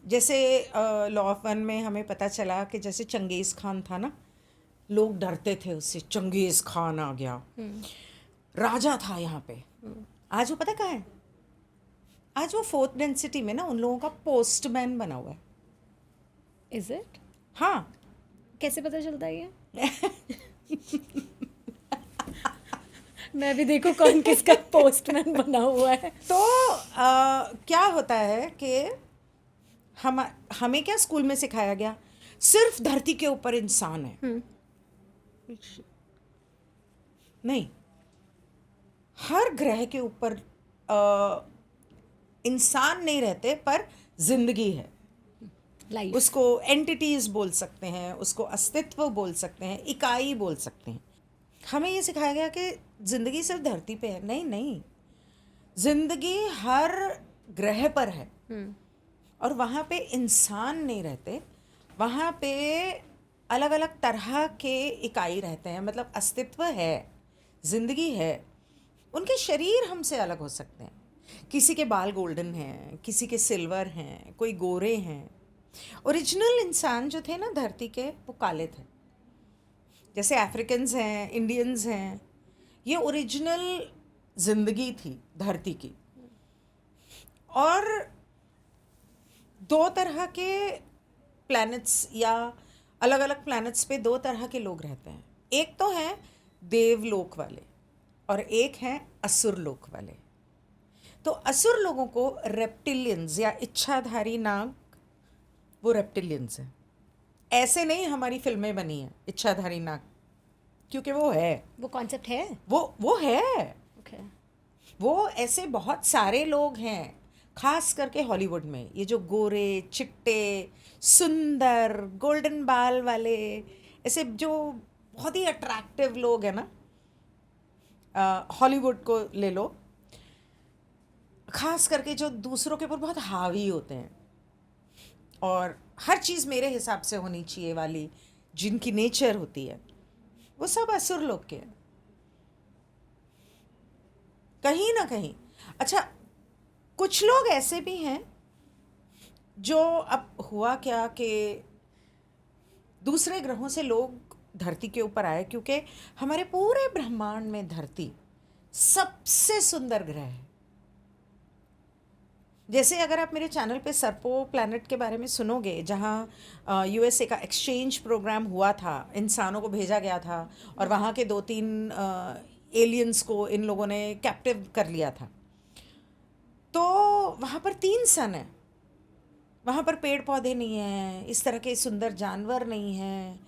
जैसे law of one में हमें पता चला कि जैसे चंगेज़ खान था ना, लोग डरते थे उससे, चंगेज़ खान आ गया, राजा था यहाँ पे। आज वो पता कहाँ है? आज वो फोर्थ डेंसिटी में ना उन लोगों का पोस्टमैन बना हुआ है। Is it? हाँ। कैसे पता चलता है ये? मैं भी देखो कौन किसका पोस्टमैन बना हुआ है। तो क्या होता है कि हमें क्या स्कूल में सिखाया गया, सिर्फ धरती के ऊपर इंसान है। नहीं, हर ग्रह के ऊपर इंसान नहीं रहते, पर जिंदगी है। लाइफ। उसको एंटिटीज बोल सकते हैं, उसको अस्तित्व बोल सकते हैं, इकाई बोल सकते हैं। हमें ये सिखाया गया कि जिंदगी सिर्फ धरती पे है। नहीं नहीं, जिंदगी हर ग्रह पर है, और वहाँ पे इंसान नहीं रहते, वहाँ पे अलग अलग तरह के इकाई रहते हैं। मतलब अस्तित्व है, जिंदगी है। उनके शरीर हमसे अलग हो सकते हैं, किसी के बाल गोल्डन हैं, किसी के सिल्वर हैं, कोई गोरे हैं। ओरिजिनल इंसान जो थे ना धरती के, वो काले थे। जैसे अफ्रीकन्स हैं, इंडियंस हैं, ये ओरिजिनल जिंदगी थी धरती की। और दो तरह के प्लैनेट्स, या अलग अलग प्लैनेट्स पे दो तरह के लोग रहते हैं। एक तो हैं देवलोक वाले, और एक हैं असुर लोक वाले। तो असुर लोगों को रेप्टिलियंस या इच्छाधारी नाग, वो रेप्टिलियंस हैं। ऐसे नहीं हमारी फिल्में बनी हैं इच्छाधारी नाग, क्योंकि वो है, वो कॉन्सेप्ट है। वो है। ओके। वो ऐसे बहुत सारे लोग हैं, खास करके हॉलीवुड में, ये जो गोरे चिट्टे सुंदर गोल्डन बाल वाले, ऐसे जो बहुत ही अट्रैक्टिव लोग हैं ना, हॉलीवुड को ले लो, खास करके जो दूसरों के ऊपर बहुत हावी होते हैं, और हर चीज़ मेरे हिसाब से होनी चाहिए वाली जिनकी नेचर होती है, वो सब असुर लोग के हैं कहीं ना कहीं। अच्छा, कुछ लोग ऐसे भी हैं जो, अब हुआ क्या कि दूसरे ग्रहों से लोग धरती के ऊपर आए, क्योंकि हमारे पूरे ब्रह्मांड में धरती सबसे सुंदर ग्रह है। जैसे अगर आप मेरे चैनल पे सर्पो प्लैनेट के बारे में सुनोगे, जहाँ यूएसए का एक्सचेंज प्रोग्राम हुआ था, इंसानों को भेजा गया था, और वहाँ के 2-3 एलियंस को इन लोगों ने कैप्टिव कर लिया था। तो वहाँ पर 3 सन है, वहाँ पर पेड़ पौधे नहीं हैं, इस तरह के सुंदर जानवर नहीं हैं,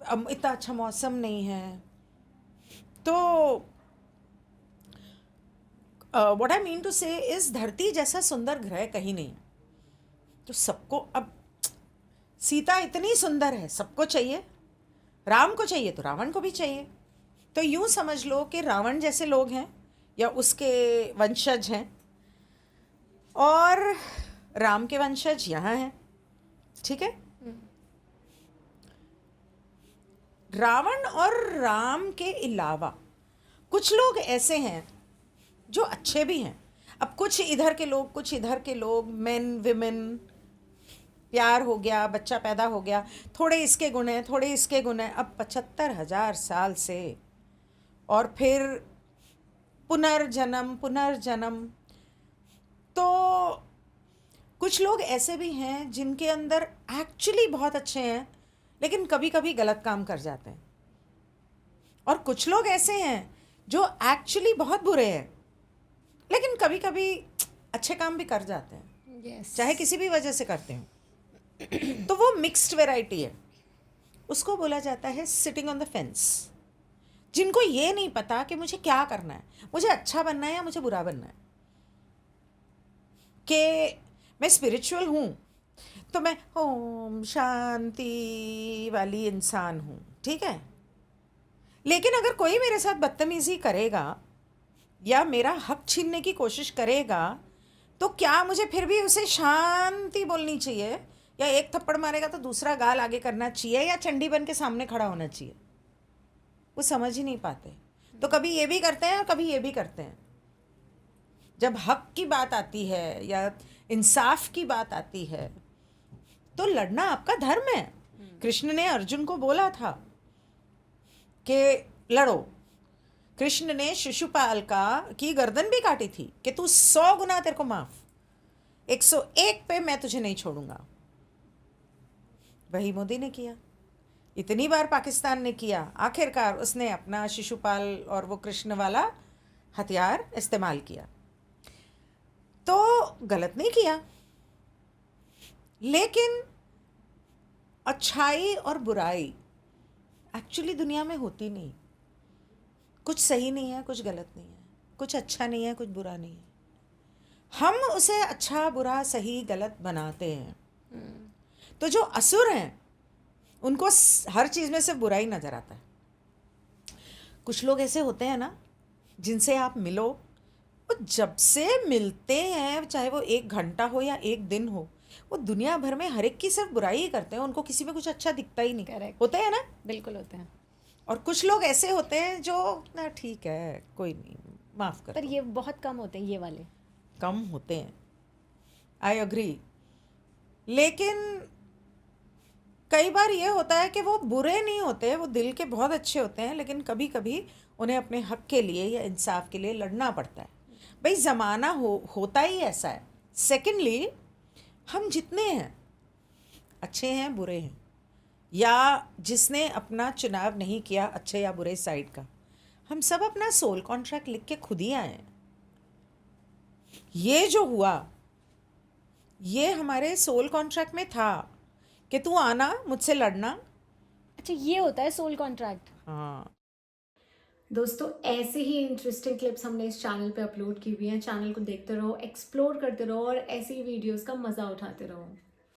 इतना अच्छा मौसम नहीं है। तो व्हाट आई मीन टू से इस धरती जैसा सुंदर ग्रह कहीं नहीं है। तो सबको, अब सीता इतनी सुंदर है, सबको चाहिए, राम को चाहिए तो रावण को भी चाहिए। तो यूं समझ लो कि रावण जैसे लोग हैं या उसके वंशज हैं, और राम के वंशज यहाँ हैं। ठीक है, रावण और राम के अलावा कुछ लोग ऐसे हैं जो अच्छे भी हैं। अब कुछ इधर के लोग, कुछ इधर के लोग, मेन विमेन, प्यार हो गया, बच्चा पैदा हो गया, थोड़े इसके गुण हैं, थोड़े इसके गुण हैं। अब 75,000 साल से, और फिर पुनर्जन्म पुनर्जन्म। तो कुछ लोग ऐसे भी हैं जिनके अंदर एक्चुअली बहुत अच्छे हैं, लेकिन कभी कभी गलत काम कर जाते हैं। और कुछ लोग ऐसे हैं जो एक्चुअली बहुत बुरे हैं, लेकिन कभी कभी अच्छे काम भी कर जाते हैं, यस। चाहे किसी भी वजह से करते हो। तो वो मिक्स्ड वैरायटी है, उसको बोला जाता है सिटिंग ऑन द फेंस। जिनको ये नहीं पता कि मुझे क्या करना है, मुझे अच्छा बनना है या मुझे बुरा बनना है, कि मैं स्पिरिचुअल हूँ तो मैं ओम शांति वाली इंसान हूँ, ठीक है। लेकिन अगर कोई मेरे साथ बदतमीजी करेगा या मेरा हक छीनने की कोशिश करेगा, तो क्या मुझे फिर भी उसे शांति बोलनी चाहिए, या एक थप्पड़ मारेगा तो दूसरा गाल आगे करना चाहिए, या चंडी बन के सामने खड़ा होना चाहिए? वो समझ ही नहीं पाते। तो कभी ये भी करते हैं और कभी ये भी करते हैं। जब हक की बात आती है या इंसाफ की बात आती है, तो लड़ना आपका धर्म है। कृष्ण ने अर्जुन को बोला था कि लड़ो। कृष्ण ने शिशुपाल की गर्दन भी काटी थी कि तू 100 गुना तेरे को माफ, 101 पे मैं तुझे नहीं छोड़ूंगा। वही मोदी ने किया, इतनी बार पाकिस्तान ने किया, आखिरकार उसने अपना शिशुपाल और वो कृष्ण वाला हथियार इस्तेमाल किया। तो गलत नहीं किया, लेकिन अच्छाई और बुराई एक्चुअली दुनिया में होती नहीं। कुछ सही नहीं है, कुछ गलत नहीं है, कुछ अच्छा नहीं है, कुछ बुरा नहीं है। हम उसे अच्छा बुरा सही गलत बनाते हैं। तो जो असुर हैं उनको हर चीज़ में सिर्फ बुरा ही नज़र आता है। कुछ लोग ऐसे होते हैं ना, जिनसे आप मिलो, वो जब से मिलते हैं, चाहे वो 1 घंटा हो या 1 दिन हो, वो दुनिया भर में हर एक की सिर्फ बुराई ही करते हैं, उनको किसी में कुछ अच्छा दिखता ही नहीं। Correct. होते हैं ना? बिल्कुल होते हैं। और कुछ लोग ऐसे होते हैं जो ना ठीक है, कोई नहीं, माफ़ कर पर दो। ये बहुत कम होते हैं, ये वाले। कम होते हैं, आई अग्री। लेकिन कई बार ये होता है कि वो बुरे नहीं होते, वो दिल के बहुत अच्छे होते हैं, लेकिन कभी कभी उन्हें अपने हक के लिए या इंसाफ के लिए लड़ना पड़ता है। भाई ज़माना होता ही ऐसा है। सेकेंडली, हम जितने हैं, अच्छे हैं बुरे हैं, या जिसने अपना चुनाव नहीं किया अच्छे या बुरे साइड का, हम सब अपना सोल कॉन्ट्रैक्ट लिख के खुद ही आए हैं। ये जो हुआ, ये हमारे सोल कॉन्ट्रैक्ट में था कि तू आना, मुझसे लड़ना। अच्छा, ये होता है सोल कॉन्ट्रैक्ट। हाँ। दोस्तों, ऐसे ही इंटरेस्टिंग क्लिप्स हमने इस चैनल पे अपलोड की हुई हैं। चैनल को देखते रहो, एक्सप्लोर करते रहो और ऐसी वीडियोस का मज़ा उठाते रहो।